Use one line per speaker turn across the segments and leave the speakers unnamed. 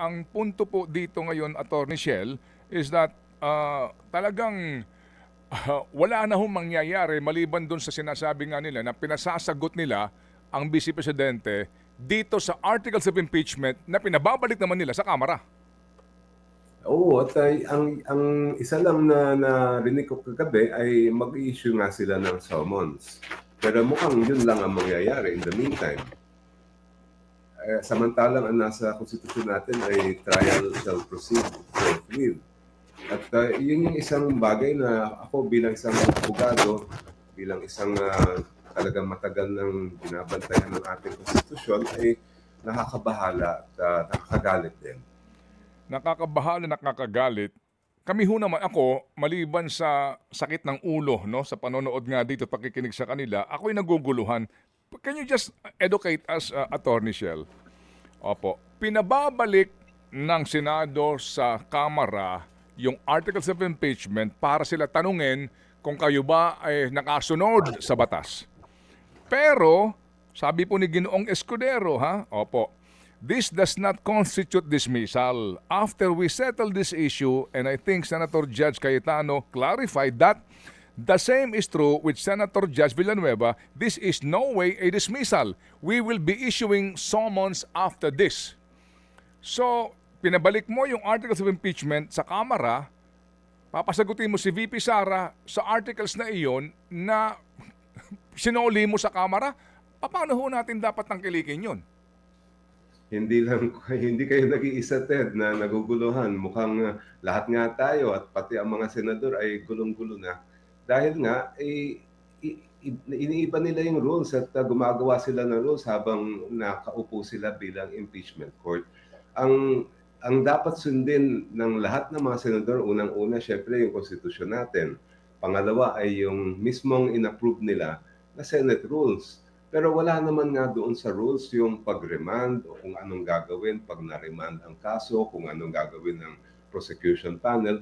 ang punto po dito ngayon, Attorney Shell, is that talagang wala na hong mangyayari maliban doon sa sinasabi nga nila na pinasasagot nila ang Vice Presidente dito sa articles of impeachment na pinababalik naman nila sa Kamara.
Oo, at ang isa lang na narinig ko kagabi ay mag-i-issue nga sila ng summons. Pero mukhang yun lang ang mangyayari in the meantime. Samantalang ang nasa konstitusyon natin ay trial shall proceed forthwith. At yun yung isang bagay na ako bilang isang abogado, bilang isang talagang matagal nang binabantayan ng ating konstitusyon ay nakakabahala at nakakagalit din.
Nakakabahala, nakakagalit. Kami ho naman, ako, maliban sa sakit ng ulo, no, sa panonood nga dito, pakikinig sa kanila, ako'y naguguluhan. Can you just educate us, Attorney Shell? Opo. Pinababalik ng Senado sa Kamara yung articles of impeachment para sila tanungin kung kayo ba ay nakasunod sa batas. Pero, sabi po ni Ginoong Escudero, opo, this does not constitute dismissal. After we settle this issue, and I think Senator Judge Cayetano clarified that the same is true with Senator Judge Villanueva, this is no way a dismissal. We will be issuing summons after this. So, pinabalik mo yung articles of impeachment sa Kamara, papasagutin mo si VP Sara sa articles na iyon na sinoli mo sa Kamara, paano ho natin dapat tangkilikin yun?
Hindi kayo nag-iisa, Ted, na naguguluhan. Mukhang lahat nga tayo at pati ang mga senador ay gulong-gulo na. Dahil nga, iniiba nila yung rules at gumagawa sila ng rules habang nakaupo sila bilang impeachment court. Ang dapat sundin ng lahat ng mga senador, unang-una, syempre yung konstitusyon natin. Pangalawa ay yung mismong inapprove nila na Senate rules. Pero wala naman nga doon sa rules yung pag-remand o kung anong gagawin pag na-remand ang kaso, kung anong gagawin ng prosecution panel.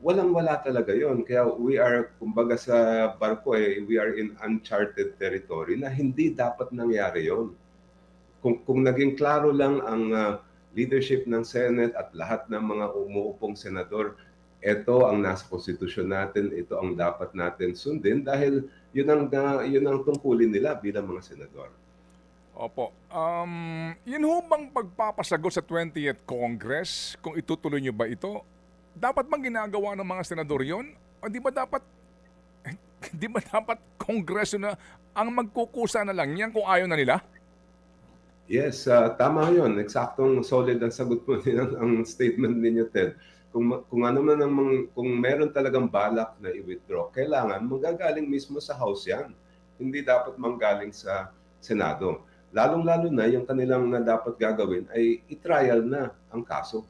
Walang-wala talaga yon. Kaya we are, kumbaga sa barko, we are in uncharted territory na hindi dapat nangyari yon. Kung naging klaro lang ang leadership ng Senate at lahat ng mga umuupong senador, ito ang nasa konstitusyon natin, ito ang dapat natin sundin dahil yun ang tungkulin nila bilang mga senador.
Opo. Yun ho bang pagpapasagot sa 20th Congress, kung itutuloy nyo ba ito, dapat bang ginagawa ng mga senador yun? O di ba dapat Kongreso na ang magkukusa na lang yan kung ayaw na nila?
Yes, tama yun. Eksaktong solid ang sagot mo din ang statement ninyo, Ted. Kung ano man kung meron talagang balak na i-withdraw, kailangan manggagaling mismo sa House yan. Hindi dapat manggaling sa Senado. Lalong-lalo na yung kanilang na dapat gagawin ay i-trial na ang kaso.